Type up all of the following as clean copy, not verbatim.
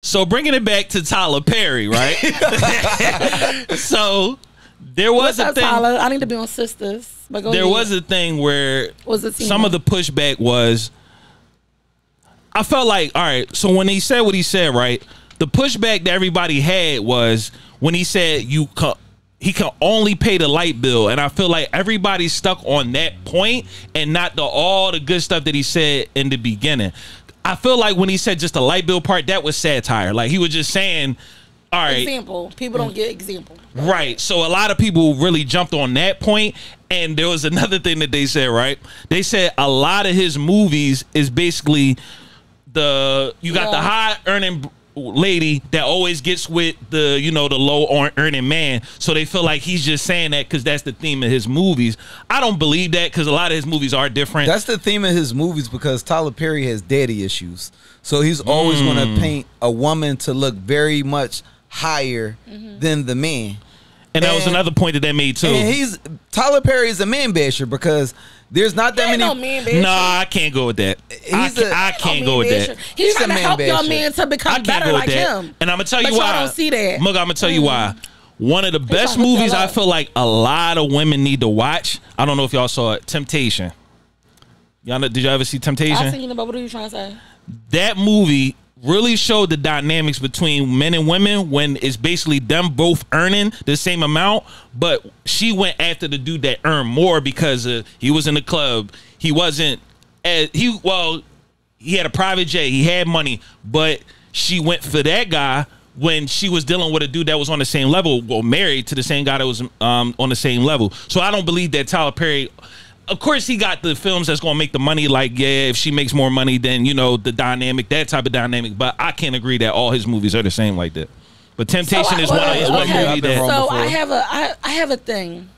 So bringing it back to Tyler Perry, right? So there was a thing. Tyler? I need to be on Sisters. But go there ahead. was a thing where some of the pushback was. I felt like, all right. So when he said what he said, right, the pushback that everybody had was when he said he can only pay the light bill, and I feel like everybody's stuck on that point and not all the good stuff that he said in the beginning. I feel like when he said just the light bill part, that was satire. Like he was just saying, all right. Example. People don't get example. Right. So a lot of people really jumped on that point. And there was another thing that they said, right? They said a lot of his movies is basically the high earning lady that always gets with the the low earning man, so they feel like he's just saying that because that's the theme of his movies. I don't believe that, because a lot of his movies are different. That's the theme of his movies, because Tyler Perry has daddy issues, so he's always going to paint a woman to look very much higher than the man. And that was another point that they made too. And Tyler Perry is a man basher, because there's not that many. No man basher. Nah, I can't go with that. I can't go with that. He's trying to help your man to become better like him. And I'm gonna tell you why. I don't see that. Mug, I'm gonna tell you why. One of the best movies I feel like a lot of women need to watch. I don't know if y'all saw it. Temptation. Y'all know, did y'all ever see Temptation? I seen it, but what are you trying to say? That movie really showed the dynamics between men and women when it's basically them both earning the same amount, but she went after the dude that earned more because he was in the club. He wasn't he had a private jet, he had money, but she went for that guy when she was dealing with a dude that was on the same level, married to the same guy that was on the same level. So I don't believe that Tyler Perry. Of course, he got the films that's going to make the money. Like, yeah, if she makes more money, then, the dynamic, that type of dynamic. But I can't agree that all his movies are the same like that. But Temptation is one movie that. So I have a thing.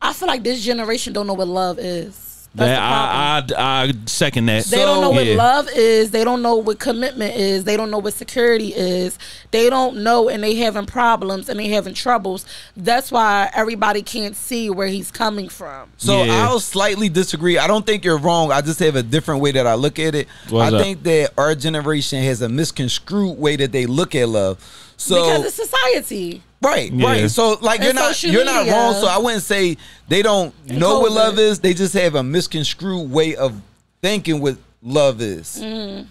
I feel like this generation don't know what love is. I second that. They don't know what love is. They don't know what commitment is. They don't know what security is. They don't know, and they having problems and they having troubles. That's why everybody can't see where he's coming from. So I'll slightly disagree. I don't think you're wrong. I just have a different way that I look at it. I think that our generation has a misconstrued way that they look at love. So because it's society. Right. So like you're not wrong. So I wouldn't say they don't know what love is. They just have a misconstrued way of thinking what love is. And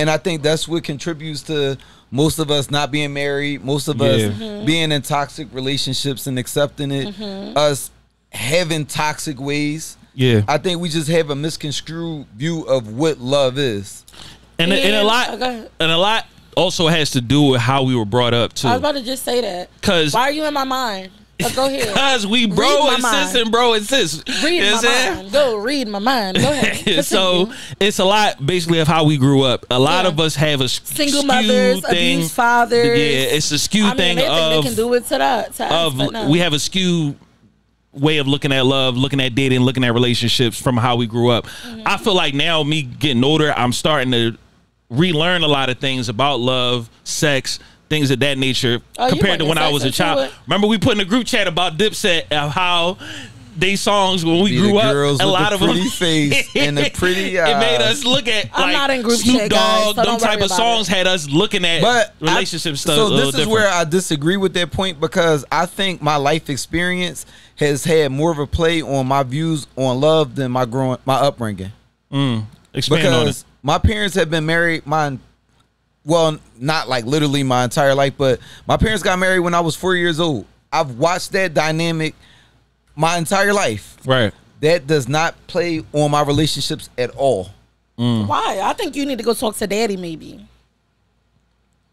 I think that's what contributes to most of us not being married, most of us being in toxic relationships and accepting it, us having toxic ways. I think we just have a misconstrued view of what love is. And a lot also has to do with how we were brought up too. I was about to just say that. Why are you in my mind? Go ahead. Because we bro and sis and bro and sis. Read my mind. Go read my mind. Go ahead. So it's a lot basically of how we grew up. A lot of us have a single mothers, abused fathers. Yeah, it's a skewed thing they think they can do it to us. We have a skewed way of looking at love, looking at dating, looking at relationships from how we grew up. I feel like now, me getting older, I'm starting to relearn a lot of things about love, sex, things of that nature compared to when I was a child. Remember we put in a group chat about Dipset of how they songs when we grew up, a lot of them face and the pretty eyes. It made us look at I'm not in group Snoop chat, Dogg, guys, so them type of songs had us looking at relationship stuff. So this is where I disagree with that point, because I think my life experience has had more of a play on my views on love than my upbringing. Expand on it. My parents have been married not like literally my entire life, but my parents got married when I was 4 years old. I've watched that dynamic my entire life. Right. That does not play on my relationships at all. Why? I think you need to go talk to daddy maybe.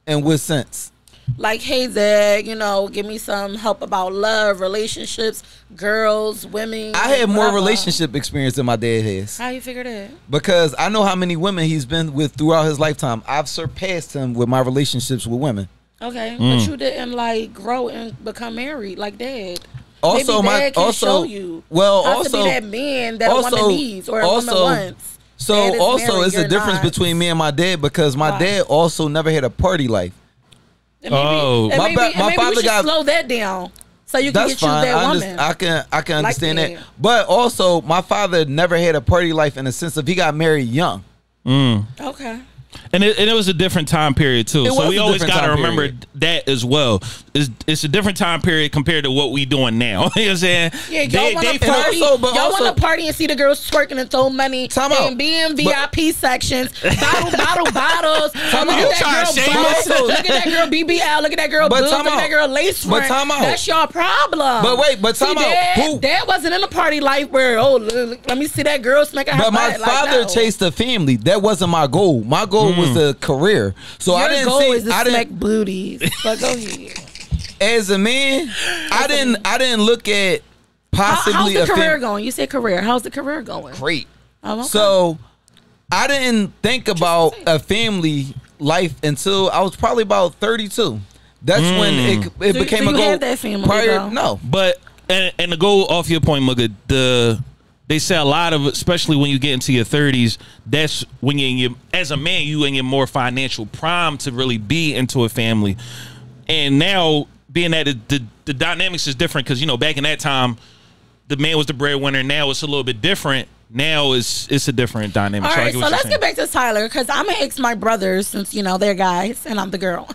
In what sense? Like, hey, Zach, give me some help about love, relationships, girls, women. I had more relationship experience than my dad has. How you figure that? Because I know how many women he's been with throughout his lifetime. I've surpassed him with my relationships with women. Okay, but you didn't grow and become married like dad. Also, maybe dad can show you how to be that man that a woman needs or a woman wants. So also, it's a difference between me and my dad, because my dad also never had a party life. And maybe we should slow that down so you can get you that woman. I can understand that. But also, my father never had a party life in the sense of he got married young. Okay. And it was a different time period too. So we always got to remember that as well. It's a different time period compared to what we doing now. You know what I'm saying? Yeah, y'all want to party and see the girls twerking and throw money and be in VIP sections, bottles. Look at that girl BBL. Look at that girl boobs. Look at that girl lace front. That's your problem. But time out. Dad wasn't in a party life where let me see that girl smacking her butt. But my father chased a family. That wasn't my goal. My goal was a career. So your I didn't goal say is to smack booties. But go ahead. As a man, I didn't look at possibly how's the career going? You said career. How's the career going? Great. Oh, okay. So I didn't think about a family life until I was probably about 32. That's when it became a goal. Have that family, no. But and to go off your point, Mugga, they say a lot of, especially when you get into your 30s, that's when as a man, you in your more financial prime to really be into a family. And now, being that the dynamics is different, because, back in that time, the man was the breadwinner. Now it's a little bit different. Now it's a different dynamic. All right, so let's get back to Tyler, because I'm going to ask my brothers, since, they're guys, and I'm the girl.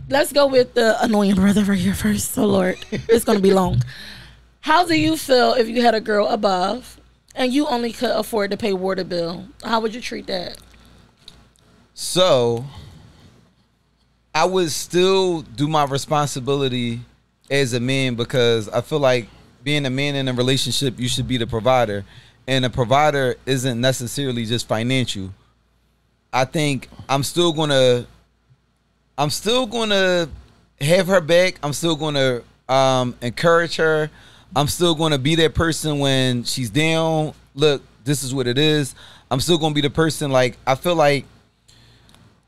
Let's go with the annoying brother right here first. Oh, Lord. It's going to be long. How do you feel if you had a girl above and you only could afford to pay water bill? How would you treat that? So, I would still do my responsibility as a man, because I feel like being a man in a relationship, you should be the provider. And a provider isn't necessarily just financial. I think I'm still gonna have her back. I'm still gonna encourage her. I'm still going to be that person when she's down. Look, this is what it is. I'm still going to be the person. Like, I feel like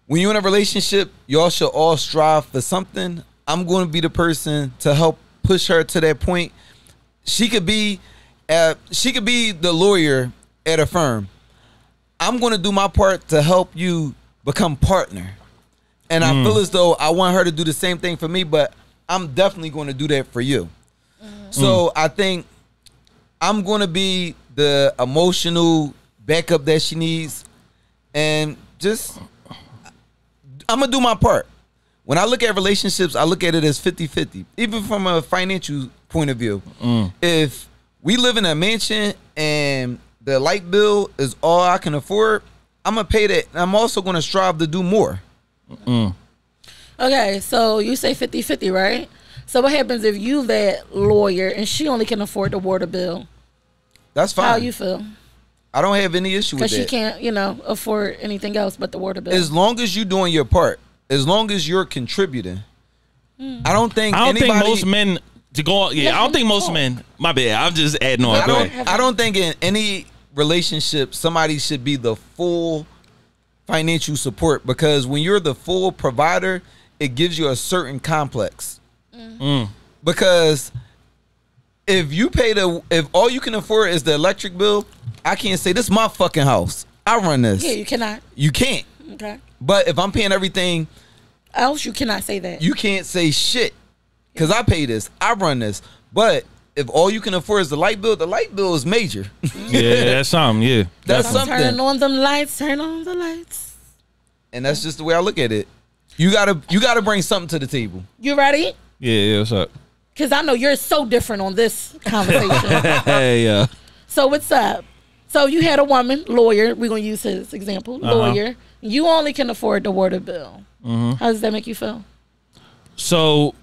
when you're in a relationship, y'all should all strive for something. I'm going to be the person to help push her to that point. She could be the lawyer at a firm. I'm going to do my part to help you become partner. And I feel as though I want her to do the same thing for me, but I'm definitely going to do that for you. So I think I'm going to be the emotional backup that she needs, and I'm going to do my part. When I look at relationships, I look at it as 50-50, even from a financial point of view. If we live in a mansion and the light bill is all I can afford, I'm going to pay that. I'm also going to strive to do more. Okay, so you say 50-50, right? So what happens if you that lawyer and she only can afford the water bill? That's fine. How you feel? I don't have any issue with that. Because she can't, afford anything else but the water bill. As long as you're doing your part, as long as you're contributing. I don't think most men to go on. Yeah, I don't think most men. My bad. I'm just adding on. I don't think in any relationship somebody should be the full financial support, because when you're the full provider, it gives you a certain complex. Because if all you can afford is the electric bill, I can't say this is my fucking house. I run this. Yeah, you cannot. You can't. Okay. But if I'm paying everything else, you cannot say that. You can't say shit, because I pay this. I run this. But if all you can afford is the light bill is major. Yeah, that's something. Yeah, that's something. Turn on them lights. Turn on the lights. And that's just the way I look at it. You gotta bring something to the table. You ready? Yeah, what's up? Because I know you're so different on this conversation. Hey, yeah. So what's up? So you had a woman, lawyer. We're going to use his example. Lawyer. You only can afford the water bill. How does that make you feel? So.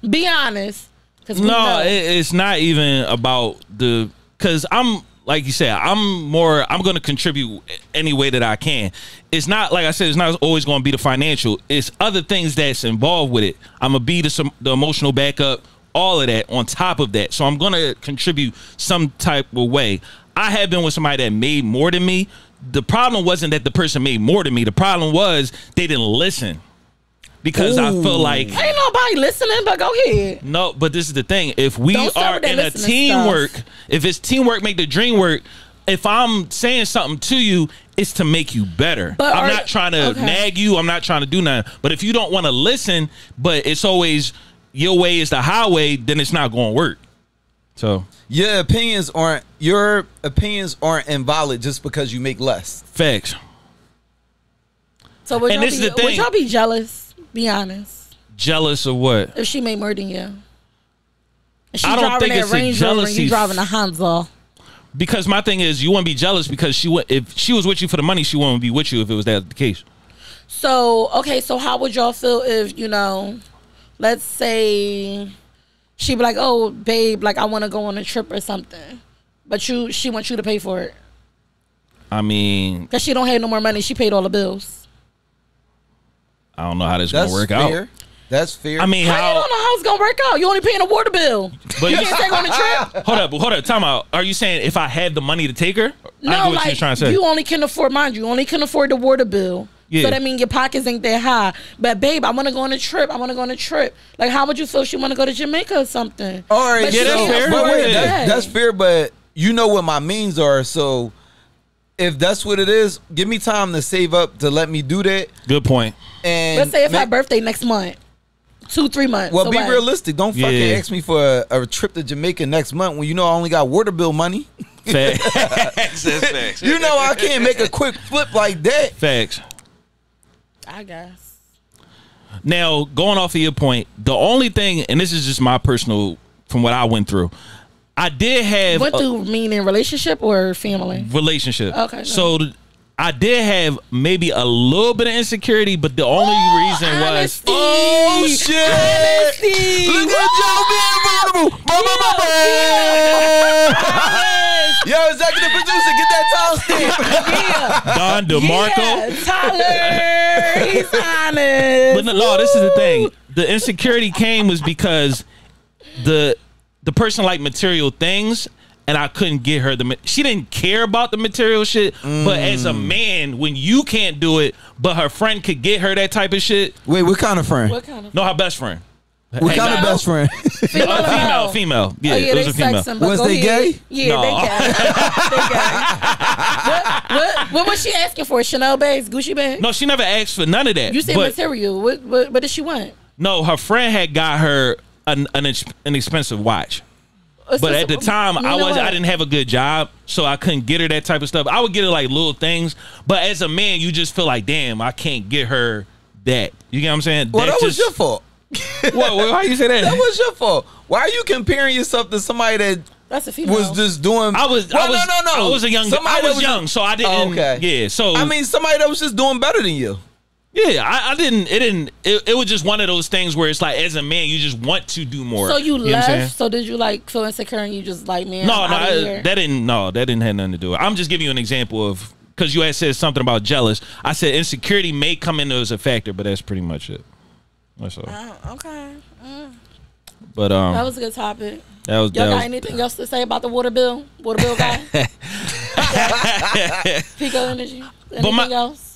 Be honest. No, it's not even about because I'm, like you said, I'm going to contribute any way that I can. It's not, like I said, it's not always going to be the financial. It's other things that's involved with it. I'm going to be the emotional backup, all of that on top of that. So I'm going to contribute some type of way. I have been with somebody that made more than me. The problem wasn't that the person made more than me. The problem was they didn't listen. Because I feel like ain't nobody listening, but go ahead. No, but this is the thing. If we are in a teamwork, if it's teamwork make the dream work, if I'm saying something to you, it's to make you better. But I'm not trying to nag you. I'm not trying to do nothing. But if you don't want to listen, but it's always your way is the highway, then it's not going to work. So your opinions aren't invalid just because you make less. Facts. So would y'all be jealous? Be honest. Jealous of what? If she made more than you. She's I don't think it's a jealousy. You driving a Hanzo. Because my thing is, you wouldn't be jealous because if she was with you for the money, she wouldn't be with you if it was that the case. So, okay, so how would y'all feel if, let's say she be like, oh, babe, like I want to go on a trip or something. But she wants you to pay for it. I mean. Because she don't have no more money. She paid all the bills. I don't know how this is going to work out. That's fair. I mean, how you don't know how it's gonna work out? You only paying a water bill. But you can't take on a trip. Hold up. Time out. Are you saying if I had the money to take her? No, I get what you're trying to say. You only can afford, mind you only can afford the water bill. Yeah. So that means your pockets ain't that high. But babe, I want to go on a trip. Like, how would you feel? She want to go to Jamaica or something? All right, yeah, that's fair. That's fair. But you know what my means are, so. If that's what it is, give me time to save up to let me do that. Good point. And let's say it's her birthday next month. 2-3 months. Well, be realistic. Don't fucking ask me for a trip to Jamaica next month when you know I only got water bill money. Facts. You know I can't make a quick flip like that. Facts. I guess. Now, going off of your point, the only thing, and this is just my personal, from what I went through, I did have... Went through meaning relationship or family? Relationship. Okay. No. So I did have maybe a little bit of insecurity, but the only reason was... Oh, shit! Honesty. Look at Joe being vulnerable. Yo, executive producer, get that timestamp. Don DeMarco. Yeah, Tyler. He's honest. But no, this is the thing. The insecurity came was because the person liked material things, and I couldn't get her she didn't care about the material shit. But as a man, when you can't do it, but her friend could get her that type of shit. Wait, what kind of friend? No, her best friend. What kind of best friend? Female. Yeah, it was a female. Was they gay? Yeah, no. They gay. What was she asking for? Chanel bags, Gucci bags? No, she never asked for none of that. You said material. What did she want? No, her friend had got her an expensive watch. But at the time, I didn't have a good job, so I couldn't get her that type of stuff. I would get her like little things, but as a man, you just feel like, damn, I can't get her that. You get what I'm saying? Well, that was your fault. What? Why you say that? That was your fault. Why are you comparing yourself to somebody that's a female. was just doing? No. I was a young. I was young, so I didn't. Oh, okay. Yeah. So I mean, somebody that was just doing better than you. Yeah, I didn't. It was just one of those things where it's like, as a man, you just want to do more. So you left. So did you like feel insecure and you just like, man? That didn't have nothing to do with it. I'm just giving you an example of, because you had said something about jealous. I said insecurity may come into as a factor, but that's pretty much it. That's all. Okay. But that was a good topic. Y'all got anything else to say about the water bill? Water bill guy? Pico Energy. Anything else?